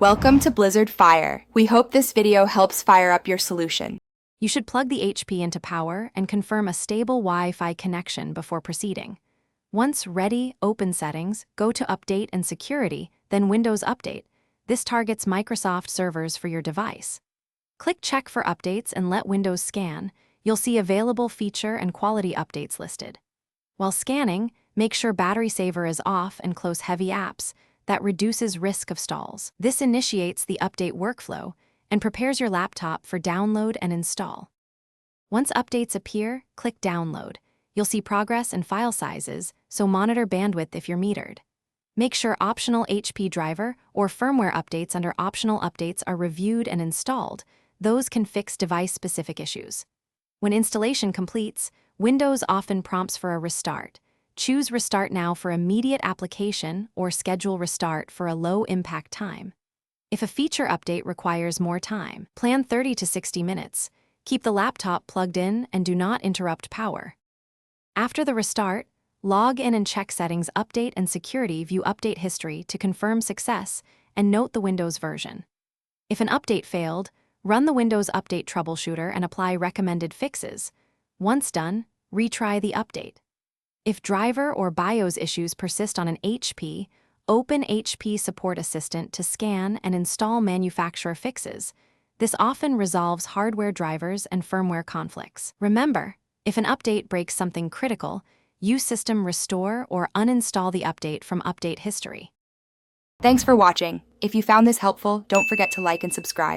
Welcome to Blizzard Fire. We hope this video helps fire up your solution. You should plug the HP into power and confirm a stable Wi-Fi connection before proceeding. Once ready, open Settings, go to Update and Security, then Windows Update. This targets Microsoft servers for your device. Click Check for updates and let Windows scan. You'll see available feature and quality updates listed. While scanning, make sure battery saver is off and close heavy apps. That reduces risk of stalls. This initiates the update workflow and prepares your laptop for download and install. Once updates appear, click Download. You'll see progress and file sizes, so monitor bandwidth if you're metered. Make sure optional HP driver or firmware updates under Optional Updates are reviewed and installed. Those can fix device-specific issues. When installation completes, Windows often prompts for a restart. Choose Restart Now for immediate application or schedule restart for a low-impact time. If a feature update requires more time, plan 30 to 60 minutes. Keep the laptop plugged in and do not interrupt power. After the restart, log in and check Settings, Update and Security. View update history to confirm success and note the Windows version. If an update failed, run the Windows Update troubleshooter and apply recommended fixes. Once done, retry the update. If driver or BIOS issues persist on an HP, open HP Support Assistant to scan and install manufacturer fixes. This often resolves hardware drivers and firmware conflicts. Remember, if an update breaks something critical, use System Restore or uninstall the update from update history. Thanks for watching. If you found this helpful, don't forget to like and subscribe.